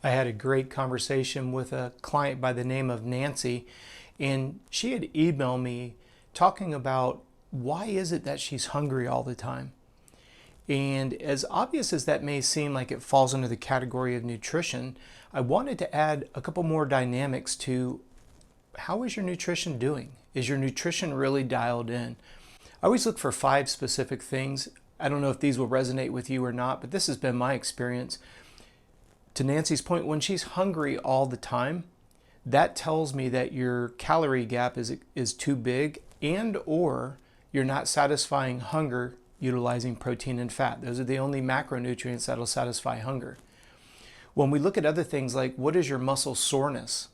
I had a great conversation with a client by the name of Nancy, and she had emailed me talking about why is it that she's hungry all the time. And as obvious as that may seem like it falls under the category of nutrition, I wanted to add a couple more dynamics to how is your nutrition doing? Is your nutrition really dialed in? I always look for 5 specific things. I don't know if these will resonate with you or not, but this has been my experience. To Nancy's point, when she's hungry all the time, that tells me that your calorie gap is too big, and or you're not satisfying hunger utilizing protein and fat. Those are the only macronutrients that'll satisfy hunger. When we look at other things like what is your muscle soreness,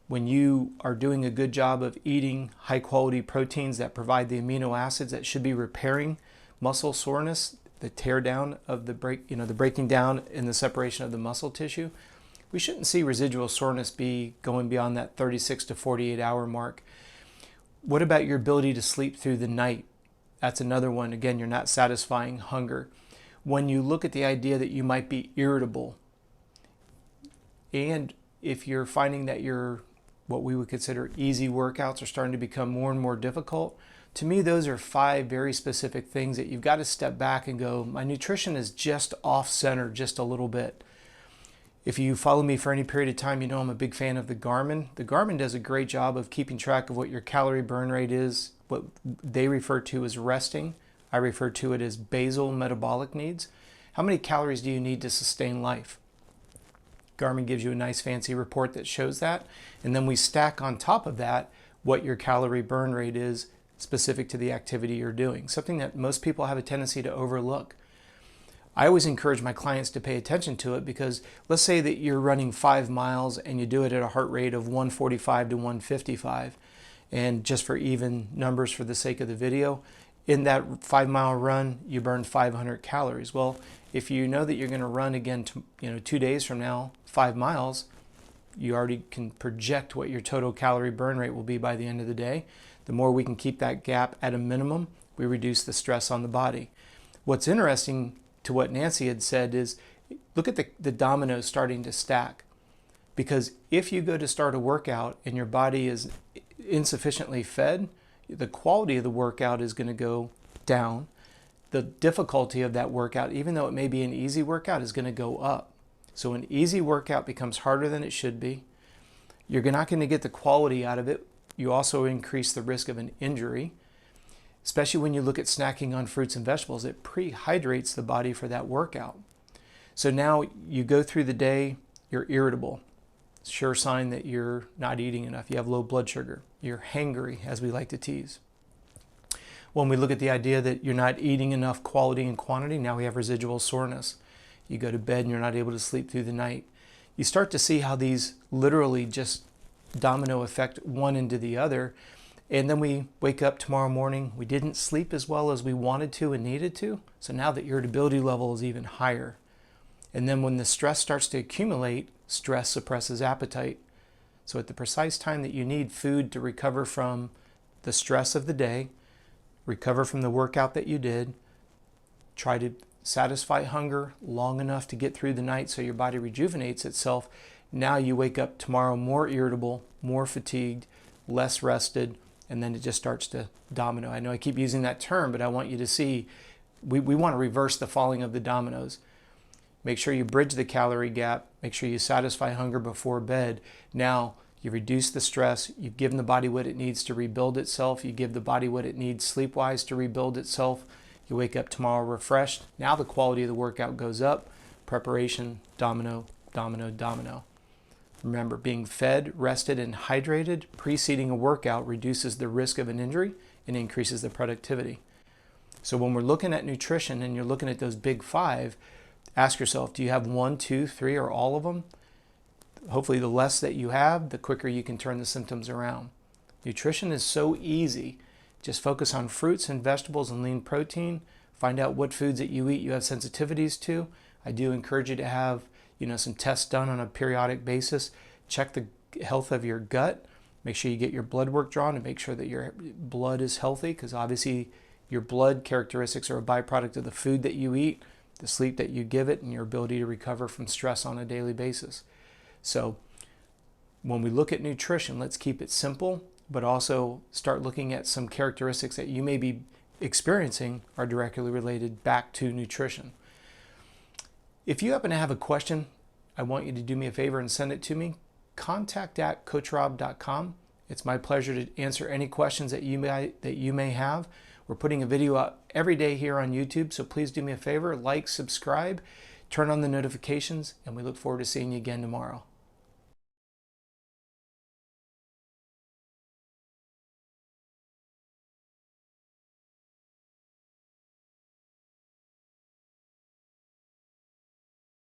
when you are doing a good job of eating high quality proteins that provide the amino acids that should be repairing muscle soreness, the tear down of the the breaking down and the separation of the muscle tissue, we shouldn't see residual soreness be going beyond that 36 to 48 hour mark. What about your ability to sleep through the night? That's another one. Again, you're not satisfying hunger. When you look at the idea that you might be irritable, and if you're finding that your what we would consider easy workouts are starting to become more and more difficult, to me, those are 5 very specific things that you've got to step back and go, my nutrition is just off center just a little bit. If you follow me for any period of time, you know I'm a big fan of the Garmin. The Garmin does a great job of keeping track of what your calorie burn rate is, what they refer to as resting. I refer to it as basal metabolic needs. How many calories do you need to sustain life? Garmin gives you a nice fancy report that shows that. And then we stack on top of that what your calorie burn rate is specific to the activity you're doing, something that most people have a tendency to overlook. I always encourage my clients to pay attention to it because let's say that you're running 5 miles and you do it at a heart rate of 145 to 155. And just for even numbers for the sake of the video, in that 5-mile run, you burn 500 calories. Well, if you know that you're going to run again, 2 days from now, 5 miles, you already can project what your total calorie burn rate will be by the end of the day. The more we can keep that gap at a minimum, we reduce the stress on the body. What's interesting to what Nancy had said is look at the dominoes starting to stack. Because if you go to start a workout and your body is insufficiently fed, the quality of the workout is going to go down. The difficulty of that workout, even though it may be an easy workout, is going to go up. So an easy workout becomes harder than it should be. You're not going to get the quality out of it. You also increase the risk of an injury, especially when you look at snacking on fruits and vegetables. It prehydrates the body for that workout. So now you go through the day, you're irritable. Sure sign that you're not eating enough. You have low blood sugar. You're hangry, as we like to tease. When we look at the idea that you're not eating enough quality and quantity, now we have residual soreness. You go to bed and you're not able to sleep through the night. You start to see how these literally just domino effect one into the other. And then we wake up tomorrow morning, we didn't sleep as well as we wanted to and needed to. So now the irritability level is even higher. And then when the stress starts to accumulate, stress suppresses appetite. So at the precise time that you need food to recover from the stress of the day, recover from the workout that you did, try to satisfy hunger long enough to get through the night so your body rejuvenates itself. Now you wake up tomorrow more irritable, more fatigued, less rested, and then it just starts to domino. I know I keep using that term, but I want you to see we want to reverse the falling of the dominoes. Make sure you bridge the calorie gap. Make sure you satisfy hunger before bed. Now you reduce the stress. You've given the body what it needs to rebuild itself. You give the body what it needs sleep-wise to rebuild itself. You wake up tomorrow refreshed. Now the quality of the workout goes up. Preparation, domino, domino, domino. Remember, being fed, rested, and hydrated preceding a workout reduces the risk of an injury and increases the productivity. So when we're looking at nutrition and you're looking at those big 5, ask yourself, do you have 1, 2, 3, or all of them? Hopefully the less that you have, the quicker you can turn the symptoms around. Nutrition is so easy. Just focus on fruits and vegetables and lean protein. Find out what foods that you eat you have sensitivities to. I do encourage you to have some tests done on a periodic basis. Check the health of your gut. Make sure you get your blood work drawn and make sure that your blood is healthy, because obviously your blood characteristics are a byproduct of the food that you eat, the sleep that you give it, and your ability to recover from stress on a daily basis. So when we look at nutrition, let's keep it simple, but also start looking at some characteristics that you may be experiencing are directly related back to nutrition. If you happen to have a question, I want you to do me a favor and send it to me. contact@coachrob.com. It's my pleasure to answer any questions that you may have. We're putting a video out every day here on YouTube, so please do me a favor, like, subscribe, turn on the notifications, and we look forward to seeing you again tomorrow.